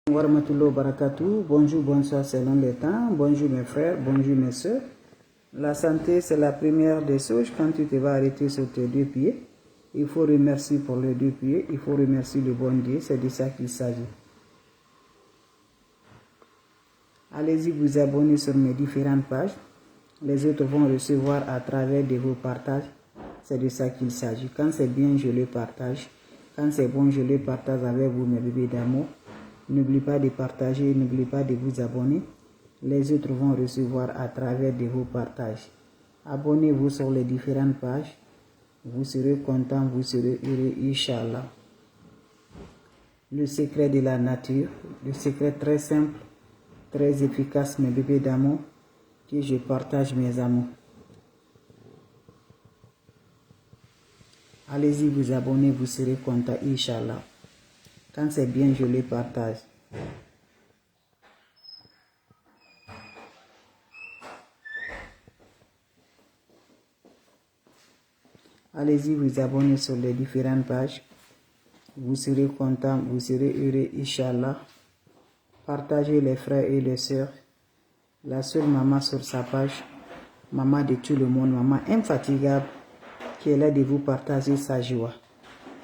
Warahmatullahi wabarakatuh. Bonjour, bonsoir selon les temps. Bonjour mes frères, bonjour mes soeurs. La santé, c'est la première des choses. Quand tu te vas arrêter sur tes deux pieds, il faut remercier pour les deux pieds. Il faut remercier le bon Dieu. C'est de ça qu'il s'agit. Allez-y vous abonner sur mes différentes pages. Les autres vont recevoir à travers de vos partages. C'est de ça qu'il s'agit. Quand c'est bien, je le partage. Quand c'est bon, je le partage avec vous, mes bébés d'amour. N'oubliez pas de partager, n'oubliez pas de vous abonner. Les autres vont recevoir à travers de vos partages. Abonnez-vous sur les différentes pages. Vous serez content, vous serez heureux, Inch'Allah. Le secret de la nature, le secret très simple, très efficace, mes bébés d'amour, que je partage, mes amours. Allez-y vous abonner, vous serez content, Inch'Allah. Quand c'est bien, je le partage. Allez-y vous abonner sur les différentes pages. Vous serez content, vous serez heureux, Inch'Allah. Partagez les frères et les sœurs. La seule maman sur sa page, maman de tout le monde, maman infatigable, qui est là de vous partager sa joie.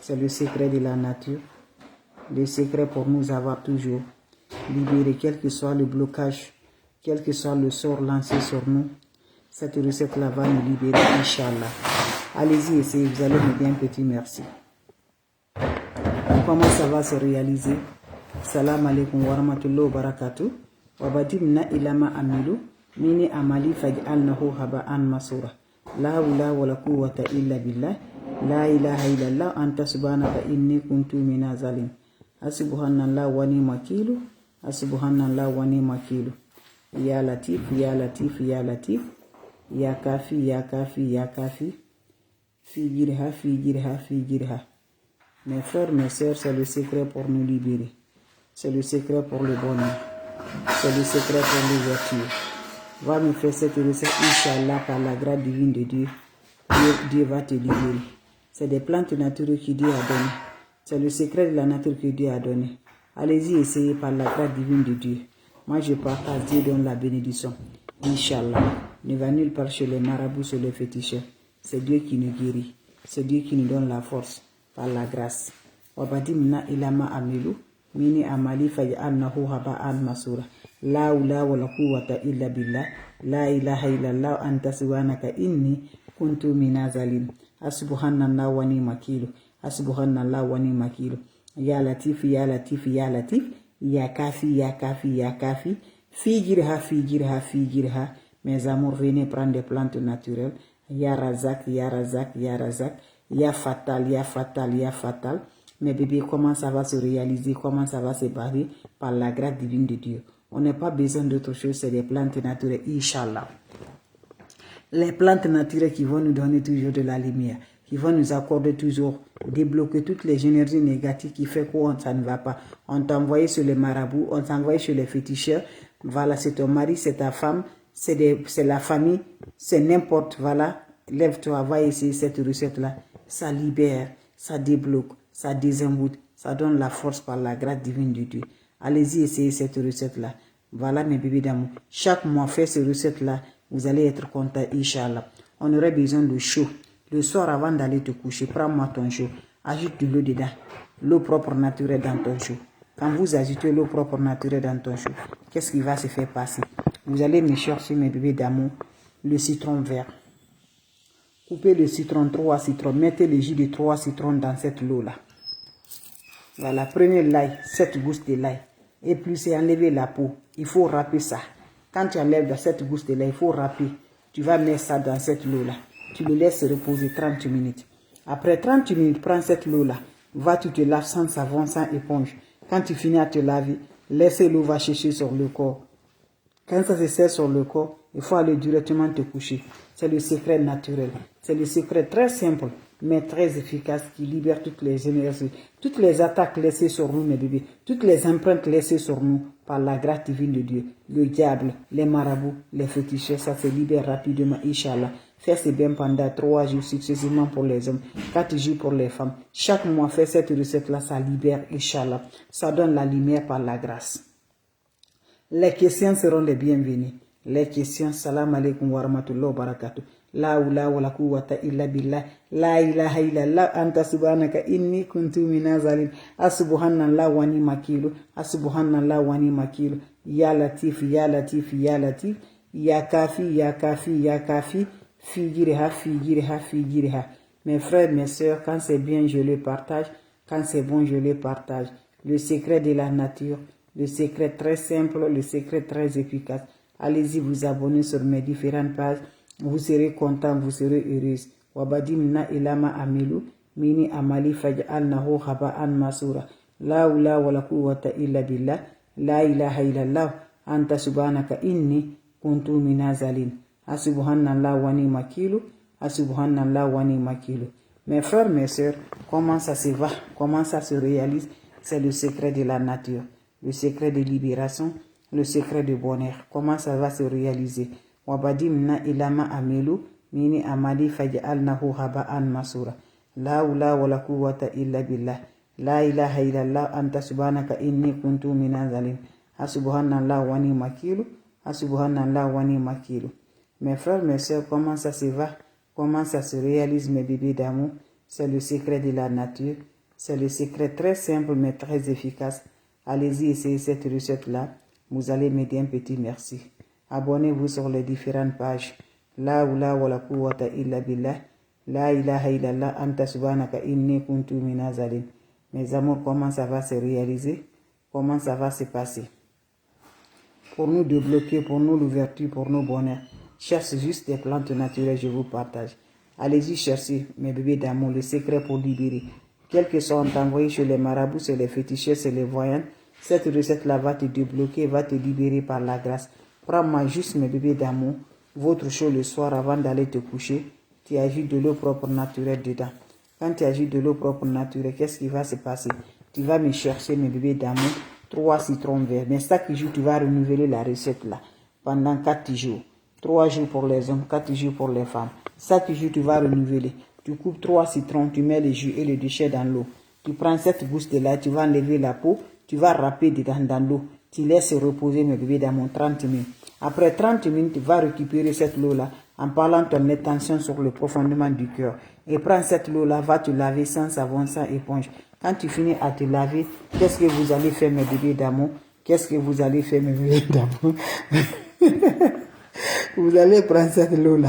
C'est le secret de la nature. Le secret pour nous avoir toujours libérés, quel que soit le blocage, quel que soit le sort lancé sur nous. Cette recette-là va nous libérer, Inch'Allah. Allez-y, essayez, vous allez me dire un petit merci. Comment ça va se réaliser? Salam alaikum wa rahmatullahi wa barakatuh. Wa badimna ilama amilu, mini amali faj'alnahu haba'an masura. La hawla wa la quwwata illa billah. La ilaha illallah anta subhanaka inni kuntu minaz zalim. Asubhanallah wa ni'mal wakil. Asubhanallah wa ni'mal wakil. Ya latif, ya latif, ya latif. Ya kafi, ya kafi, ya kafi. Fi jirha, fi jirha, fi jirha. Mes frères, mes sœurs, c'est le secret pour nous libérer. C'est le secret pour le bonheur. C'est le secret pour l'ouverture. Va me faire cette recette, Inch'Allah, par la grâce divine de Dieu. Dieu va te libérer. C'est des plantes naturelles que Dieu a données. C'est le secret de la nature que Dieu a donné. Allez-y, essayez par la grâce divine de Dieu. Moi, je partage, Dieu donne la bénédiction. Inch'Allah. Ne va nulle part chez les marabouts, chez les féticheurs. C'est Dieu qui nous guérit. C'est Dieu qui nous donne la force par la grâce. Wabadimna ilama amilu, mini amali faj'alnahu haba'an masura. La hawla wa la quwwata illa billah. La ilaha illallah anta subhanaka inni kuntu minaz zalim. Asubhanallah wa ni'mal wakil. Asubhanallah wa ni'mal wakil. Ya latif, ya latif, ya latif. Ya kafi, ya kafi, ya kafi. Fi jirha, fi jirha, fi jirha. Mes amours, venez prendre des plantes naturelles. Ya razak, ya razak, ya razak. Ya fatal, ya fatal, ya fatal. Mes bébés, comment ça va se réaliser, comment ça va se barrer par la grâce divine de Dieu. On n'a pas besoin d'autre chose, c'est des plantes naturelles, Inch'Allah. Les plantes naturelles qui vont nous donner toujours de la lumière, qui vont nous accorder toujours, débloquer toutes les énergies négatives qui fait quoi ça ne va pas. On t'a envoyé sur les marabouts, on t'a envoyé sur les féticheurs. Voilà, c'est ton mari, c'est ta femme, c'est la famille, c'est n'importe, voilà. Lève-toi, va essayer cette recette-là. Ça libère, ça débloque, ça désemboute, ça donne la force par la grâce divine de Dieu. Allez-y, essayez cette recette-là. Voilà mes bébés d'amour. Chaque mois, faites cette recette-là. Vous allez être content, Inch'Allah. On aurait besoin de chaud. Le soir, avant d'aller te coucher, prends-moi ton chaud. Ajoute de l'eau dedans. L'eau propre naturelle dans ton chaud. Quand vous ajoutez l'eau propre naturelle dans ton chaud, qu'est-ce qui va se faire passer? Vous allez me chercher, mes bébés d'amour, le citron vert. Coupez le citron, 3 citrons. Mettez le jus de 3 citrons dans cette eau-là. Voilà, prenez l'ail, 7 gousses de l'ail. Et puis, c'est enlever la peau. Il faut râper ça. Quand tu enlèves cette gousse de l'ail, il faut râper. Tu vas mettre ça dans cette eau-là. Tu le laisses reposer 30 minutes. Après 30 minutes, prends cette eau-là. Va, tu te laves sans savon, sans éponge. Quand tu finis à te laver, laisse l'eau va chercher sur le corps. Quand ça se serre sur le corps, il faut aller directement te coucher. C'est le secret naturel. C'est le secret très simple, mais très efficace qui libère toutes les énergies, toutes les attaques laissées sur nous, mes bébés, toutes les empreintes laissées sur nous par la grâce divine de Dieu. Le diable, les marabouts, les féticheurs, ça se libère rapidement, Inch'Allah. Fais ces bains pendant 3 jours successivement pour les hommes, 4 jours pour les femmes. Chaque mois, fais cette recette-là, ça libère, Inch'Allah. Ça donne la lumière par la grâce. Les questions seront les bienvenues. Les questions, salam alaikum wa rahmatullahi wa barakatuh. La hawla wa la quwwata illa billah. La ilaha illallah anta subhanaka inni kuntu minaz zalimin. Asubhanallah wa ni makilu. Asubhanallah wa ni makilu. Ya latif, ya latif, ya latif. Ya kafi, ya kafi, ya kafi. Figiriha, figiriha, figiriha. Mes frères, mes sœurs, quand c'est bien, je le partage. Quand c'est bon, je le partage. Le secret de la nature. Le secret très simple, le secret très efficace. Allez-y vous abonner sur mes différentes pages. Vous serez content, vous serez heureuse. Wabadimna ilama amilu. Mini amali faj'alnahu haba'an masura. La hawla wa la quwwata illa billah. La ilaha illallah. Anta subhanaka inni kuntu minazalin. Asubhanallah wa ni makilu. Asubhanallah wa ni makilu. Mes frères, mes sœurs, comment ça se va? Comment ça se réalise? C'est le secret de la nature. Le secret de libération, le secret de bonheur. Comment ça va se réaliser? Wabadimna ilama amilu mini amali faj'alnahu haba'an masura. La hawla wa la quwwata illa billah. La ilaha illallah anta subhanaka inni kuntu minaz zalim. Asubhanallah wa ni makilu. Asubhanallah wa ni makilu. Mes frères, mes sœurs, comment ça se va? Comment ça se réalise, mes bébés d'amour? C'est le secret de la nature. C'est le secret très simple mais très efficace. Allez-y, essayez cette recette-là. Vous allez m'aider un petit merci. Abonnez-vous sur les différentes pages. La hawla wa la quwwata illa billah. La ilaha illallah anta subhanaka inni kuntu minaz zalim. Mes amours, comment ça va se réaliser? Comment ça va se passer? Pour nous débloquer, pour nous l'ouverture, pour nos bonheurs. Cherche juste des plantes naturelles, je vous partage. Allez-y chercher, mes bébés d'amour, le secret pour libérer. Quel que soit envoyé chez les marabouts, chez les fétichistes, chez les voyants, cette recette-là va te débloquer, va te libérer par la grâce. Prends-moi juste, mes bébés d'amour, votre chaud le soir avant d'aller te coucher. Tu ajoutes de l'eau propre naturelle dedans. Quand tu ajoutes de l'eau propre naturelle, qu'est-ce qui va se passer? Tu vas me chercher, mes bébés d'amour, 3 citrons verts. Mais chaque jour, tu vas renouveler la recette-là pendant 4 jours. 3 jours pour les hommes, 4 jours pour les femmes. Chaque jour, tu vas renouveler. Tu coupes 3 citrons, tu mets le jus et le déchet dans l'eau. Tu prends cette gousse de là, tu vas enlever la peau, tu vas râper dedans dans l'eau. Tu laisses reposer, mes bébés d'amour, 30 minutes. Après 30 minutes, tu vas récupérer cette eau-là en parlant ton attention sur le profondément du cœur. Et prends cette eau-là, va te laver sans savon, sans éponge. Quand tu finis à te laver, qu'est-ce que vous allez faire, mes bébés d'amour? Qu'est-ce que vous allez faire, mes bébés d'amour? Vous allez prendre cette eau-là,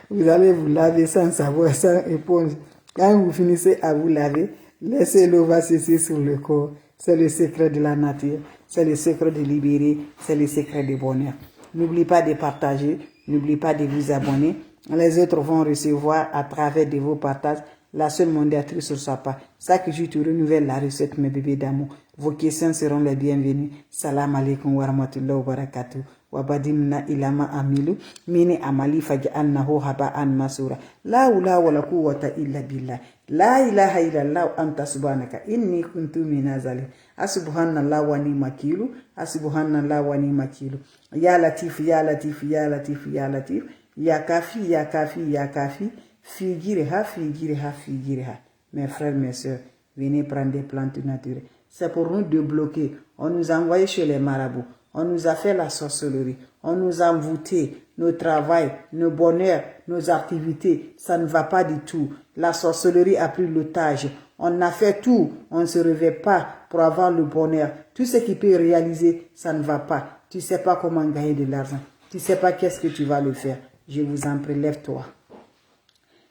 vous allez vous laver sans savon, sans éponge. Quand vous finissez à vous laver, laissez l'eau va cesser sur le corps. C'est le secret de la nature, c'est le secret de libérer, c'est le secret du bonheur. N'oublie pas de partager, n'oublie pas de vous abonner. Les autres vont recevoir à travers de vos partages la seule mondiatrice sur sa part. Chaque jour, tu renouvelles la recette, mes bébés d'amour. Vos questions seront les bienvenues. Salam alaikum wa rahmatullahi wa barakatuh. Wabadimna ilama amilu. Mini amali faj'alnahu haba'an masura. La hawla wa la quwwata illa billah. La ilaha illallah anta subhanaka inni kuntu minaz zalim. Asubhanallah wa ni makilu. Asubhanallah wa ni makilu. Ya latif, ya latif, ya latif, ya latif. Ya kafi, ya kafi, ya kafi. Figiriha, figiriha, figiriha. Mes frères, mes sœurs, venez prendre des plantes naturelles. C'est pour nous débloquer. On nous a envoyés chez les marabouts. On nous a fait la sorcellerie. On nous a envoûté nos travails, nos bonheurs, nos activités. Ça ne va pas du tout. La sorcellerie a pris l'otage. On a fait tout. On ne se réveille pas pour avoir le bonheur. Tout ce qui peut réaliser, ça ne va pas. Tu ne sais pas comment gagner de l'argent. Tu ne sais pas qu'est-ce que tu vas le faire. Je vous en prie, lève-toi.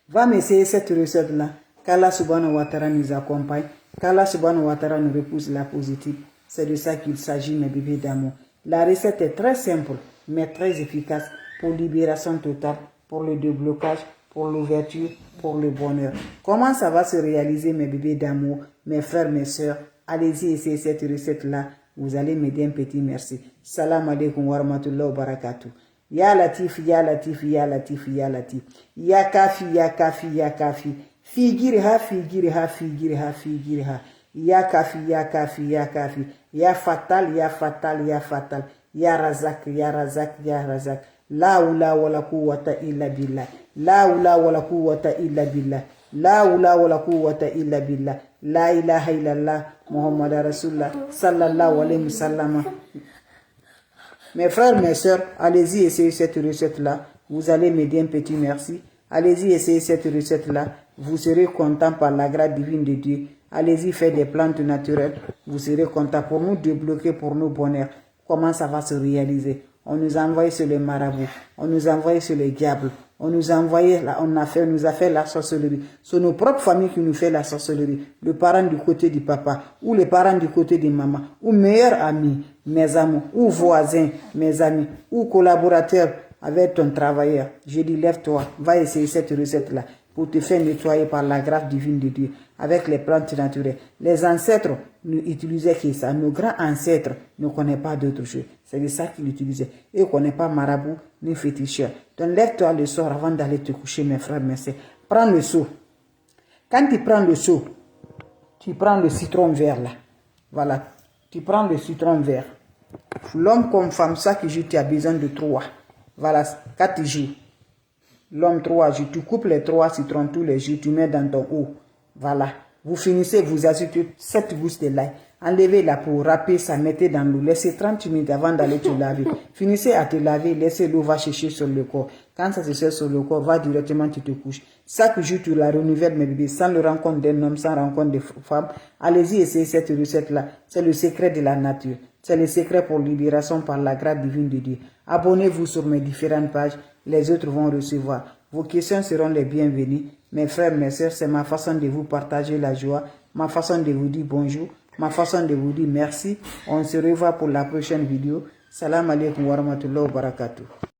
Va m'essayer cette recette-là. Qu'Allah subhanahu wa ta'ala nous accompagne. Qu'Allah subhanahu wa ta'ala nous repousse la positive. C'est de ça qu'il s'agit, mes bébés d'amour. La recette est très simple, mais très efficace pour libération totale, pour le déblocage, pour l'ouverture, pour le bonheur. Comment ça va se réaliser, mes bébés d'amour, mes frères, mes sœurs? Allez-y essayer cette recette-là. Vous allez m'aider un petit merci. Salam alaikum wa rahmatullahi wa barakatuh. Ya Latif, Ya Latif, Ya Latif, Ya Latif. Ya Kafi, Ya Kafi, Ya Kafi. Figiriha, figiriha, figiriha, figiriha. Ya Kafi, Ya Kafi, Ya Kafi. Ya Fatal, Ya Fatal, Ya Fatal. Ya Razak, Ya Razak, Ya Razak. La hawla wala quwwata illa billah. La hawla wala quwwata illa billah. La hawla wala quwwata illa billah. La ilaha illallah Muhammad Rasulullah sallallahu alayhi wa sallam. Mes frères, mes sœurs, allez-y essayer cette recette-là. Vous allez m'aider un petit merci. Allez-y essayer cette recette-là. Vous serez content par la grâce divine de Dieu. Allez-y faire des plantes naturelles. Vous serez content pour nous débloquer pour nos bonheurs. Comment ça va se réaliser? On nous a envoyé sur les marabouts. On nous a envoyé sur les diables. On nous a envoyé, nous a fait la sorcellerie. C'est nos propres familles qui nous fait la sorcellerie. Le parent du côté du papa, ou les parents du côté de maman, ou meilleurs amis, mes amis, ou voisins, mes amis, ou collaborateurs avec ton travailleur. Je dis, lève-toi, va essayer cette recette-là pour te faire nettoyer par la grâce divine de Dieu avec les plantes naturelles. Les ancêtres ne utilisaient que ça. Nos grands ancêtres ne connaissent pas d'autre chose. C'est de ça qu'ils utilisaient. Ils ne connaissent pas marabout ni féticheur. Donc lève-toi le soir avant d'aller te coucher, mes frères, mes sœurs. Prends le seau. Quand tu prends le seau, tu prends le citron vert là. Voilà. Tu prends le citron vert. L'homme comme femme, ça qui joue, tu as besoin de 3. Voilà, 4 jours. L'homme 3 jours, tu coupes les 3 citrons tous les jours, tu mets dans ton eau. Voilà. Vous finissez, vous ajoutez 7 gousses de l'ail. Enlevez la peau, râpez ça, mettez dans l'eau. Laissez 30 minutes avant d'aller te laver. Finissez à te laver, laissez l'eau va chercher sur le corps. Quand ça se cherche sur le corps, va directement, tu te couches. Chaque jour, tu la renouvelles, mes bébés, sans le rencontre d'un homme, sans rencontre de femme. Allez-y, essayez cette recette-là. C'est le secret de la nature. C'est le secret pour libération par la grâce divine de Dieu. Abonnez-vous sur mes différentes pages. Les autres vont recevoir. Vos questions seront les bienvenues. Mes frères, mes sœurs, c'est ma façon de vous partager la joie, ma façon de vous dire bonjour, ma façon de vous dire merci. On se revoit pour la prochaine vidéo. Salam alaikum wa rahmatullahi wa barakatuh.